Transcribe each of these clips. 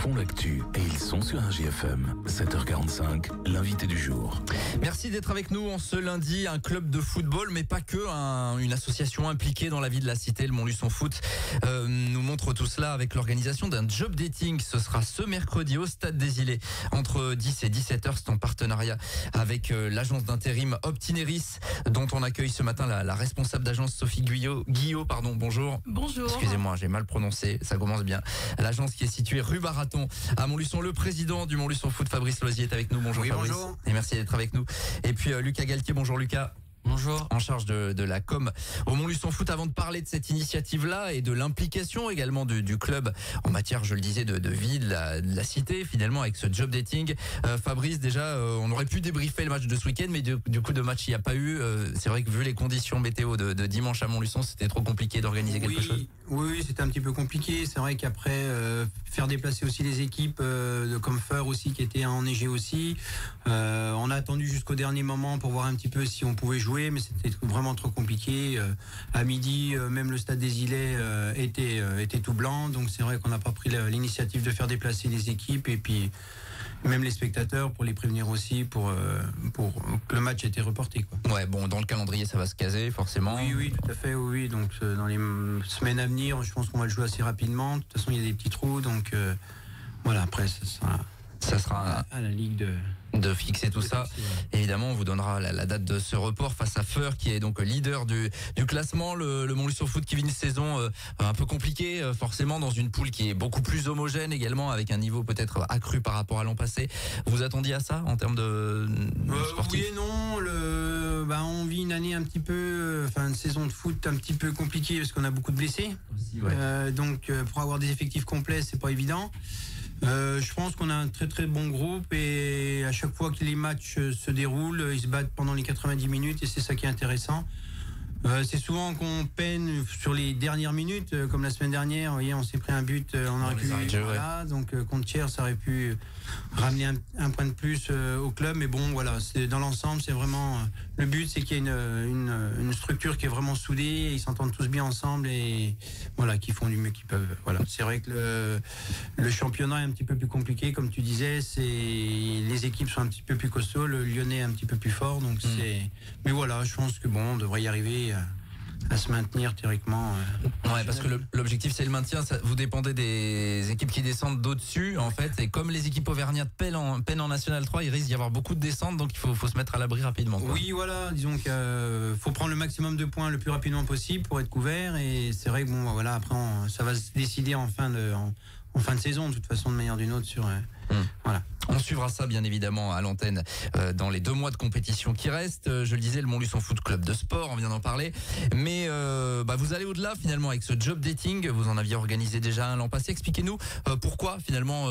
font l'actu et ils sont sur un GFM. 7h45, l'invité du jour. Merci d'être avec nous en ce lundi. Un club de football, mais pas que, une association impliquée dans la vie de la cité, le Montluçon Foot, nous montre tout cela avec l'organisation d'un job dating. Ce sera ce mercredi au Stade des Îlets entre 10 et 17h. C'est en partenariat avec l'agence d'intérim Optineris, dont on accueille ce matin la responsable d'agence Sophie Guillot. Bonjour. Bonjour. Excusez-moi, j'ai mal prononcé, ça commence bien. L'agence qui est située rue Baraton à Montluçon. Le président du Montluçon Foot, Fabrice Lozier, est avec nous. Bonjour, oui, Fabrice. Bonjour. Et merci d'être avec nous. Et puis Lucas Galtier, bonjour Lucas. Bonjour. En charge de la com au Montluçon Foot. Avant de parler de cette initiative-là et de l'implication également du club en matière, je le disais, de vie de la cité, finalement, avec ce job dating. Fabrice, déjà, on aurait pu débriefer le match de ce week-end, mais du coup de match il n'y a pas eu. C'est vrai que vu les conditions météo de dimanche à Montluçon, c'était trop compliqué d'organiser quelque chose. Oui, c'était un petit peu compliqué. C'est vrai qu'après, faire déplacer aussi les équipes de Comfort aussi qui étaient enneigées aussi. On a attendu jusqu'au dernier moment pour voir un petit peu si on pouvait jouer, mais c'était vraiment trop compliqué. À midi, même le Stade des Îlets était tout blanc, donc c'est vrai qu'on n'a pas pris l'initiative de faire déplacer les équipes et puis même les spectateurs pour les prévenir aussi pour que le match ait été reporté, quoi. Ouais, bon, dans le calendrier ça va se caser forcément. Oui, tout à fait, oui. Donc dans les semaines à venir, je pense qu'on va le jouer assez rapidement. De toute façon, il y a des petits trous, donc voilà. Après, ça sera à la Ligue de fixer tout ça. Évidemment, on vous donnera la date de ce report face à Feur, qui est donc leader du classement. Le Montluçon Foot qui vit une saison un peu compliquée, forcément, dans une poule qui est beaucoup plus homogène également, avec un niveau peut-être accru par rapport à l'an passé. Vous attendiez à ça en termes de sportif? Oui et non. On vit une année un petit peu, une saison de foot un petit peu compliquée parce qu'on a beaucoup de blessés. Aussi, ouais. Donc, pour avoir des effectifs complets, c'est pas évident. Je pense qu'on a un très très bon groupe et à chaque fois que les matchs se déroulent, ils se battent pendant les 90 minutes et c'est ça qui est intéressant. C'est souvent qu'on peine sur les dernières minutes, comme la semaine dernière. Vous voyez, on s'est pris un but, on aurait pu. Voilà, donc contre Thiers, ça aurait pu ramener un point de plus au club. Mais bon, voilà, c'est dans l'ensemble, c'est vraiment le but, c'est qu'il y ait une structure qui est vraiment soudée, ils s'entendent tous bien ensemble et voilà, qui font du mieux qu'ils peuvent. Voilà, c'est vrai que le championnat est un petit peu plus compliqué, comme tu disais. Les équipes sont un petit peu plus costauds, le Lyonnais est un petit peu plus fort, donc c'est. Mais voilà, je pense que bon, on devrait y arriver à se maintenir théoriquement. Ouais, parce que l'objectif c'est le maintien. Vous dépendez des équipes qui descendent d'au-dessus, en fait. Et comme les équipes auvergnates peinent en National 3, il risque d'y avoir beaucoup de descentes, donc il faut se mettre à l'abri rapidement, quoi. Oui, voilà. Disons qu'il faut prendre le maximum de points le plus rapidement possible pour être couvert. Et c'est vrai que bon, voilà, après ça va se décider en fin de saison, de toute façon, de manière ou d'une autre sur. Voilà. On suivra ça bien évidemment à l'antenne dans les 2 mois de compétition qui restent. Je le disais, le Montluçon Foot Club de sport, on vient d'en parler. Mais vous allez au-delà finalement avec ce job dating. Vous en aviez organisé déjà un l'an passé. Expliquez-nous pourquoi finalement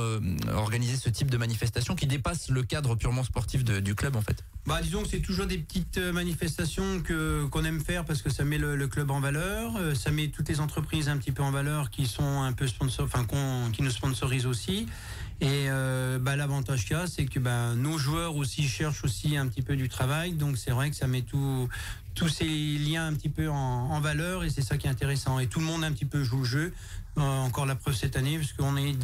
organiser ce type de manifestation qui dépasse le cadre purement sportif du club, en fait. Disons que c'est toujours des petites manifestations qu'on aime faire parce que ça met le club en valeur, ça met toutes les entreprises un petit peu en valeur qui sont un peu qui nous sponsorisent aussi. Et l'avantage qu'il y a, c'est que nos joueurs aussi cherchent aussi un petit peu du travail, donc c'est vrai que ça met tous ces liens un petit peu en valeur et c'est ça qui est intéressant. Et tout le monde un petit peu joue le jeu. Encore la preuve cette année, parce qu'on est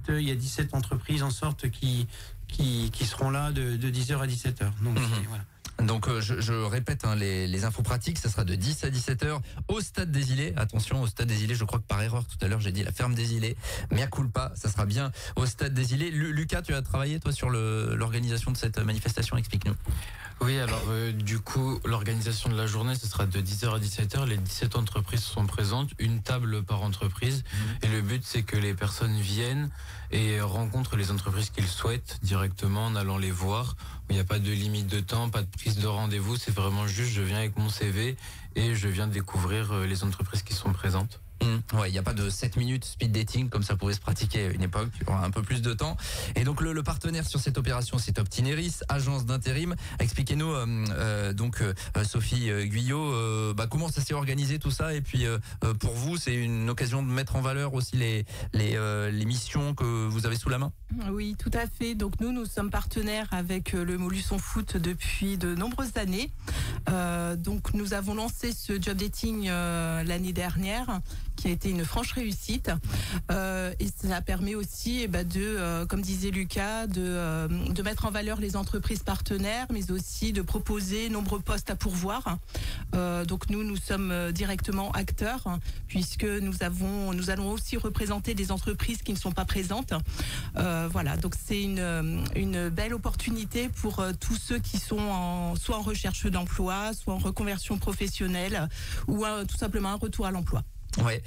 il y a 17 entreprises en sorte qui seront là de 10h à 17h. Donc voilà. Donc je répète les infos pratiques, ça sera de 10 à 17h au Stade des Îlets. Attention, au Stade des Îlets, je crois que par erreur tout à l'heure j'ai dit la ferme des Îlets. Mea culpa, ça sera bien au Stade des Îlets. Lucas, tu as travaillé toi sur l'organisation de cette manifestation, explique-nous. Oui, alors du coup, l'organisation de la journée, ce sera de 10h à 17h. Les 17 entreprises sont présentes, une table par entreprise. Et le but, c'est que les personnes viennent et rencontrent les entreprises qu'ils souhaitent directement en allant les voir. Il n'y a pas de limite de temps, pas de prise de rendez-vous. C'est vraiment juste, je viens avec mon CV et je viens découvrir les entreprises qui sont présentes. Ouais, il n'y a pas de 7 minutes speed dating comme ça pouvait se pratiquer à une époque. Il y aura un peu plus de temps. Et donc le partenaire sur cette opération, c'est Optineris, agence d'intérim. Expliquez-nous Sophie Guillot, comment ça s'est organisé tout ça. Et puis pour vous, c'est une occasion de mettre en valeur aussi les missions que vous avez sous la main. Oui, tout à fait. Donc nous sommes partenaires avec le Montluçon Foot depuis de nombreuses années. Donc nous avons lancé ce job dating l'année dernière qui a été une franche réussite. Et ça permet aussi comme disait Lucas, de mettre en valeur les entreprises partenaires, mais aussi de proposer nombreux postes à pourvoir. Donc nous sommes directement acteurs, puisque nous allons aussi représenter des entreprises qui ne sont pas présentes. Voilà, donc c'est une belle opportunité pour tous ceux qui sont soit en recherche d'emploi, soit en reconversion professionnelle, ou tout simplement un retour à l'emploi. Ouais,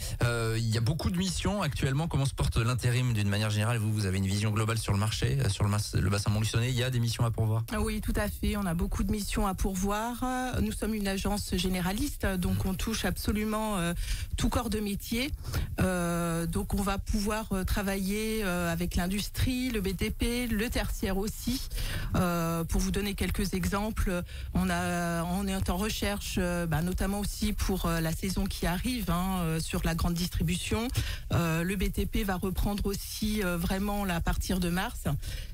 il y a beaucoup de missions actuellement. Comment se porte l'intérim d'une manière générale? Vous avez une vision globale sur le marché, sur le bassin montluçonné. Il y a des missions à pourvoir? Oui, tout à fait. On a beaucoup de missions à pourvoir. Nous sommes une agence généraliste, donc on touche absolument tout corps de métier. Donc on va pouvoir travailler avec l'industrie, le BTP, le tertiaire aussi. Pour vous donner quelques exemples, on est en recherche, notamment aussi pour la saison qui arrive, sur la grande distribution. Le BTP va reprendre aussi vraiment à partir de mars.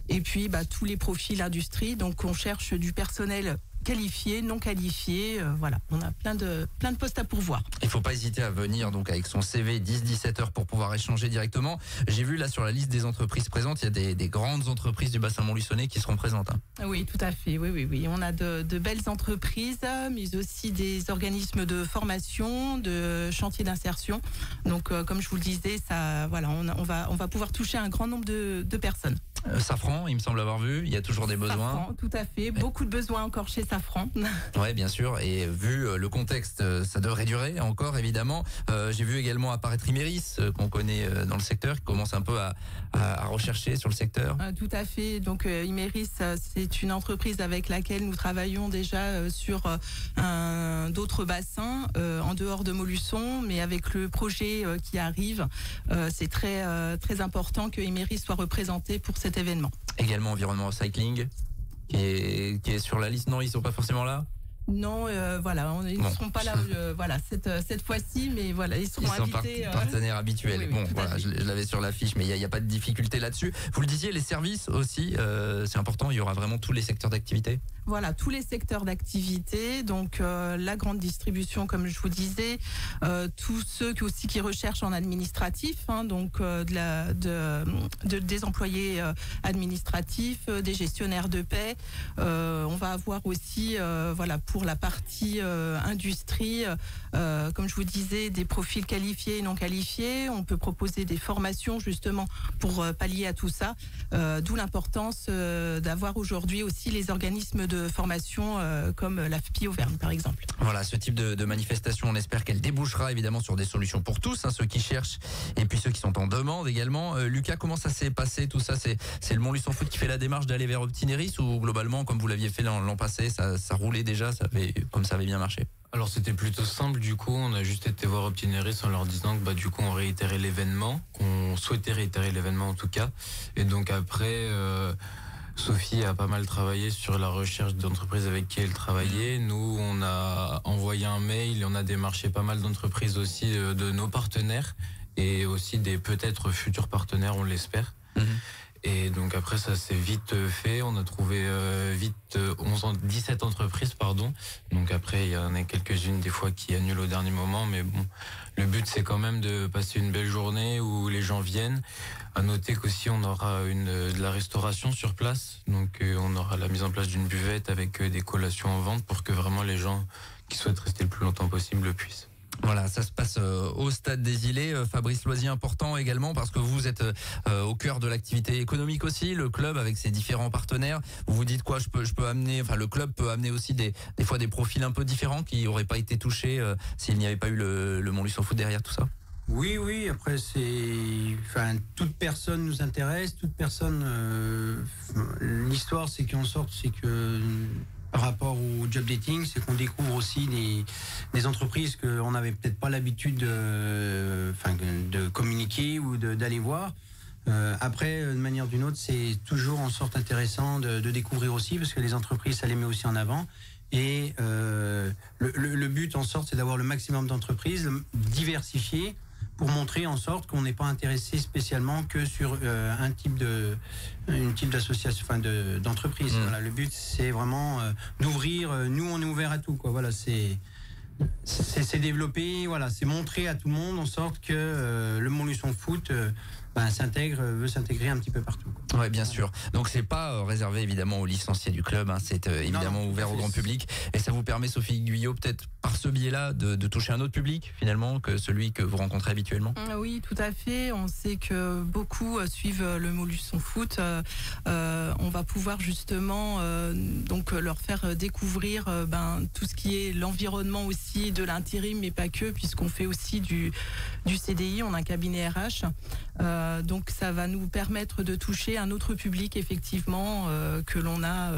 Et puis tous les profils industrie. Donc on cherche du personnel qualifié, non qualifié. Voilà, on a plein de postes à pourvoir. Il ne faut pas hésiter à venir donc avec son CV 10-17 heures pour pouvoir échanger directement. J'ai vu là sur la liste des entreprises présentes, il y a des grandes entreprises du bassin montluçonné qui seront présentes. Oui, tout à fait. Oui. On a de belles entreprises, mais aussi des organismes de formation, de chantiers d'insertion. Donc, comme je vous le disais, on va pouvoir toucher un grand nombre de personnes. Safran, il me semble avoir vu, il y a toujours des besoins. Safran, tout à fait. Beaucoup de besoins encore chez Safran. Oui, bien sûr. Et vu le contexte, ça devrait durer encore, évidemment. J'ai vu également apparaître Imeris, qu'on connaît dans le secteur, qui commence un peu à rechercher sur le secteur. Tout à fait. Donc Imeris, c'est une entreprise avec laquelle nous travaillons déjà sur d'autres bassins en dehors de Montluçon, mais avec le projet qui arrive, c'est très important que Imeris soit représenté pour cet événement. Également Environnement Recycling, qui est sur la liste. Non, ils sont pas forcément là. Non, ils ne seront pas là cette fois-ci, mais voilà, ils seront invités. Ils sont partenaires habituels. Oui, je l'avais sur l'affiche, mais il n'y a pas de difficulté là-dessus. Vous le disiez, les services aussi, c'est important, il y aura vraiment tous les secteurs d'activité. Voilà, tous les secteurs d'activité, donc la grande distribution, comme je vous disais, tous ceux qui recherchent en administratif, donc des employés administratifs, des gestionnaires de paie. On va avoir aussi, pour la partie industrie, comme je vous disais, des profils qualifiés et non qualifiés. On peut proposer des formations justement pour pallier à tout ça, d'où l'importance d'avoir aujourd'hui aussi les organismes de formation comme l'AFPI Auvergne par exemple. Voilà, ce type de manifestation, on espère qu'elle débouchera évidemment sur des solutions pour tous, ceux qui cherchent et puis ceux qui sont en demande également. Lucas, comment ça s'est passé tout ça? C'est le Montluçon Foot qui fait la démarche d'aller vers Optineris, ou globalement, comme vous l'aviez fait l'an passé, ça roulait déjà, ça avait bien marché? Alors c'était plutôt simple, du coup on a juste été voir Optineris en leur disant que du coup on réitérait l'événement, qu'on souhaitait réitérer l'événement en tout cas. Et donc après Sophie a pas mal travaillé sur la recherche d'entreprises avec qui elle travaillait. Nous on a envoyé un mail et on a démarché pas mal d'entreprises aussi de nos partenaires et aussi des peut-être futurs partenaires, on l'espère. Et donc après ça s'est vite fait, on a trouvé 17 entreprises pardon. Donc après il y en a quelques-unes des fois qui annulent au dernier moment, mais bon, le but c'est quand même de passer une belle journée où les gens viennent. À noter qu'aussi on aura de la restauration sur place, donc on aura la mise en place d'une buvette avec des collations en vente pour que vraiment les gens qui souhaitent rester le plus longtemps possible le puissent. Voilà, ça se passe au Stade des Îlets. Fabrice Loisier, important également parce que vous êtes au cœur de l'activité économique aussi, le club avec ses différents partenaires. Vous vous dites quoi? Je peux amener, le club peut amener aussi des fois des profils un peu différents qui n'auraient pas été touchés s'il n'y avait pas eu le Montluçon Foot derrière tout ça. Oui, après toute personne nous intéresse, toute personne. L'histoire, c'est que par rapport au job dating, c'est qu'on découvre aussi des entreprises qu'on n'avait peut-être pas l'habitude de communiquer ou d'aller voir. Après, de manière ou d'une autre, c'est toujours en sorte intéressant de découvrir aussi, parce que les entreprises, ça les met aussi en avant. Et le but en sorte, c'est d'avoir le maximum d'entreprises diversifiées pour montrer en sorte qu'on n'est pas intéressé spécialement que sur une type d'association, d'entreprise. Voilà, le but c'est vraiment d'ouvrir. Nous on est ouvert à tout, quoi. Voilà, c'est c'est développé, voilà, c'est montré à tout le monde en sorte que le Montluçon Foot veut s'intégrer un petit peu partout. Ouais, bien sûr. Donc c'est pas réservé évidemment aux licenciés du club, hein. C'est évidemment ouvert au grand public. Et ça vous permet, Sophie Guyot, peut-être par ce biais-là, de toucher un autre public finalement que celui que vous rencontrez habituellement. Oui, tout à fait. On sait que beaucoup suivent le Montluçon Foot. On va pouvoir justement donc leur faire découvrir tout ce qui est l'environnement aussi de l'intérim, mais pas que, puisqu'on fait aussi du CDI. On a un cabinet RH. Donc ça va nous permettre de toucher un autre public effectivement que l'on a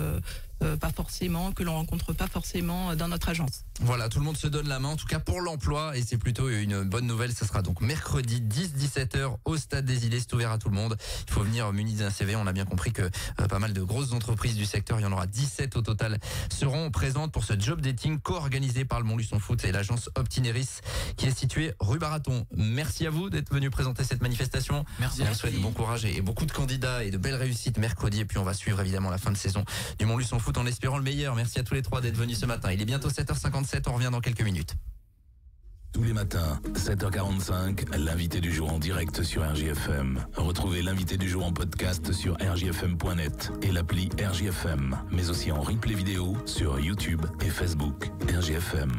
pas forcément, que l'on rencontre pas forcément dans notre agence. Voilà, tout le monde se donne la main, en tout cas pour l'emploi, et c'est plutôt une bonne nouvelle. Ça sera donc mercredi 10-17h au Stade des Îlets, c'est ouvert à tout le monde. Il faut venir muni d'un CV. On a bien compris que pas mal de grosses entreprises du secteur, il y en aura 17 au total, seront présentes pour ce job dating co-organisé par le Montluçon Foot et l'agence Optineris qui est située rue Baraton. Merci à vous d'être venu présenter cette manifestation. Merci. On vous souhaite bon courage et beaucoup de candidats et de belles réussites mercredi, et puis on va suivre évidemment la fin de saison du Montluçon Foot en espérant le meilleur. Merci à tous les trois d'être venus ce matin. Il est bientôt 7h57, on revient dans quelques minutes. Tous les matins, 7h45, l'invité du jour en direct sur RJFM. Retrouvez l'invité du jour en podcast sur rjfm.net et l'appli RJFM, mais aussi en replay vidéo sur YouTube et Facebook. RJFM.